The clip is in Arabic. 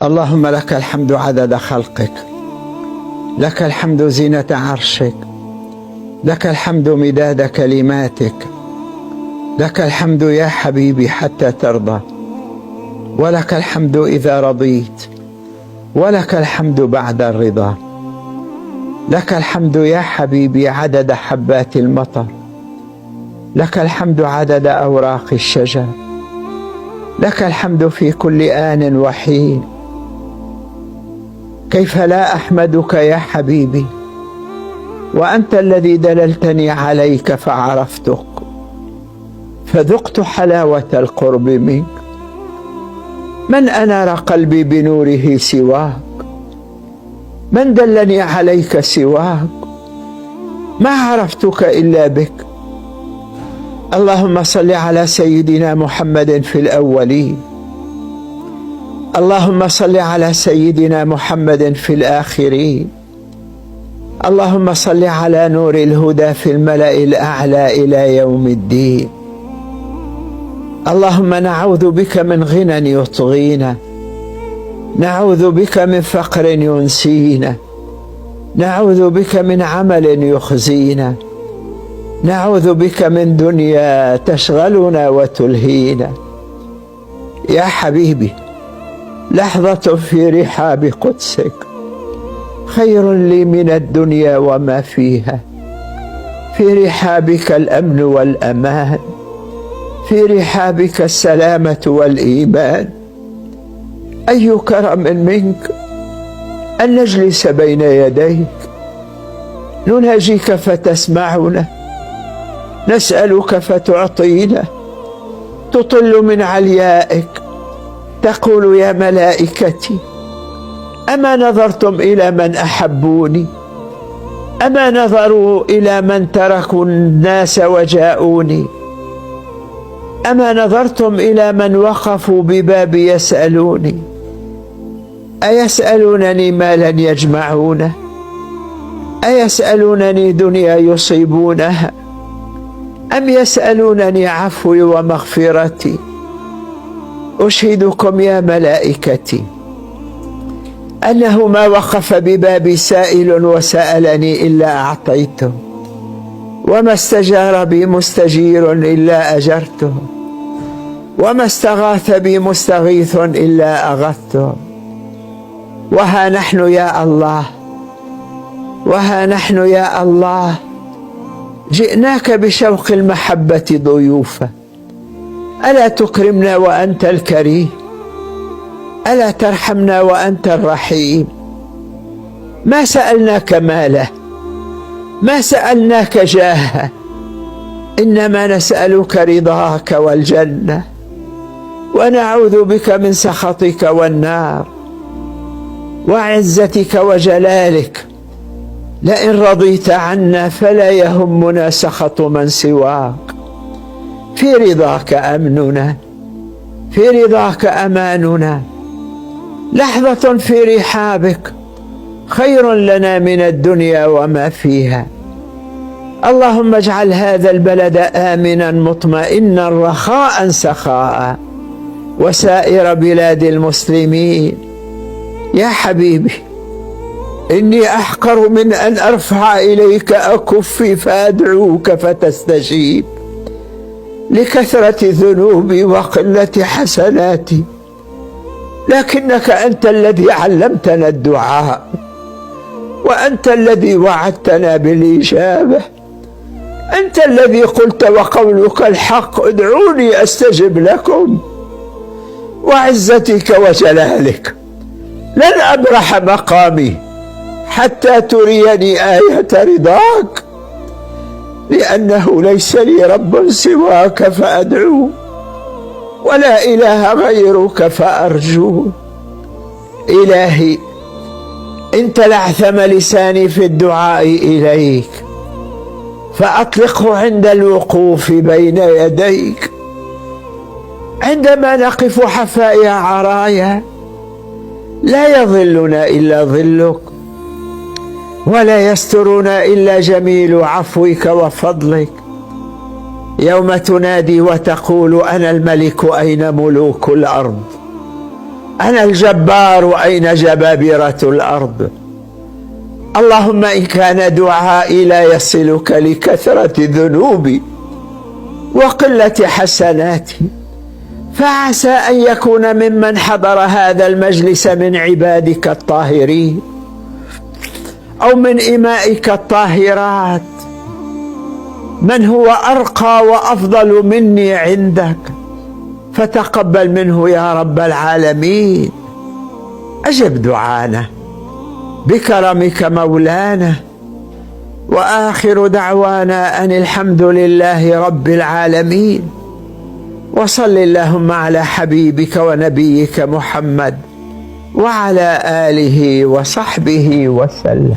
اللهم لك الحمد عدد خلقك، لك الحمد زينة عرشك، لك الحمد مداد كلماتك، لك الحمد يا حبيبي حتى ترضى، ولك الحمد إذا رضيت، ولك الحمد بعد الرضا. لك الحمد يا حبيبي عدد حبات المطر، لك الحمد عدد أوراق الشجر، لك الحمد في كل آن وحين. كيف لا أحمدك يا حبيبي وأنت الذي دللتني عليك فعرفتك، فذقت حلاوة القرب منك. من أنار قلبي بنوره سواك؟ من دلني عليك سواك؟ ما عرفتك إلا بك. اللهم صل على سيدنا محمد في الأولين، اللهم صل على سيدنا محمد في الآخرين، اللهم صل على نور الهدى في الملأ الأعلى إلى يوم الدين. اللهم نعوذ بك من غنى يطغينا، نعوذ بك من فقر ينسينا، نعوذ بك من عمل يخزينا، نعوذ بك من دنيا تشغلنا وتلهينا. يا حبيبي، لحظة في رحاب قدسك خير لي من الدنيا وما فيها. في رحابك الأمن والأمان، في رحابك السلامة والإيمان. أي كرم منك أن نجلس بين يديك، ننهجك فتسمعنا، نسألك فتعطينا، تطل من عليائك تقول يا ملائكتي أما نظرتم إلى من أحبوني؟ أما نظروا إلى من تركوا الناس وجاءوني؟ أما نظرتم إلى من وقفوا ببابي يسألوني؟ أيسألونني مالا يجمعونه؟ أيسألونني دنيا يصيبونها؟ أم يسألونني عفوي ومغفرتي؟ أشهدكم يا ملائكتي أنه ما وقف ببابي سائل وسألني إلا أعطيته، وما استجار بي مستجير إلا أجرته، وما استغاث بي مستغيث إلا أغثته. وها نحن يا الله، وها نحن يا الله جئناك بشوق المحبة ضيوفا. ألا تكرمنا وأنت الكريم؟ ألا ترحمنا وأنت الرحيم؟ ما سألناك ماله، ما سألناك جاهه، إنما نسألك رضاك والجنة، ونعوذ بك من سخطك والنار. وعزتك وجلالك لئن رضيت عنا فلا يهمنا سخط من سواك. في رضاك أمننا، في رضاك أماننا. لحظة في رحابك خير لنا من الدنيا وما فيها. اللهم اجعل هذا البلد آمنا مطمئنا رخاء سخاء، وسائر بلاد المسلمين. يا حبيبي، إني أحقر من أن أرفع إليك أكفي فأدعوك فتستجيب، لكثرة ذنوبي وقلة حسناتي، لكنك أنت الذي علمتنا الدعاء، وأنت الذي وعدتنا بالإجابة. أنت الذي قلت وقولك الحق ادعوني أستجب لكم. وعزتك وجلالك لن أبرح مقامي حتى تريني آية رضاك، لأنه ليس لي رب سواك فأدعو، ولا إله غيرك فأرجو. إلهي، إن تلعثم لساني في الدعاء إليك فأطلقه عند الوقوف بين يديك، عندما نقف حفايا عرايا لا يظلنا إلا ظلك، ولا يسترنا إلا جميل عفوك وفضلك. يوم تنادي وتقول أنا الملك أين ملوك الأرض؟ أنا الجبار وأين جبابرة الأرض. اللهم إن كان دعائي لا يصلك لكثرة ذنوبي وقلة حسناتي، فعسى أن يكون ممن حضر هذا المجلس من عبادك الطاهرين أو من إمائك الطاهرات من هو أرقى وأفضل مني عندك، فتقبل منه يا رب العالمين. أجب دعانا بكرمك مولانا، وآخر دعوانا أن الحمد لله رب العالمين. وصل اللهم على حبيبك ونبيك محمد وعلى آله وصحبه وسلم.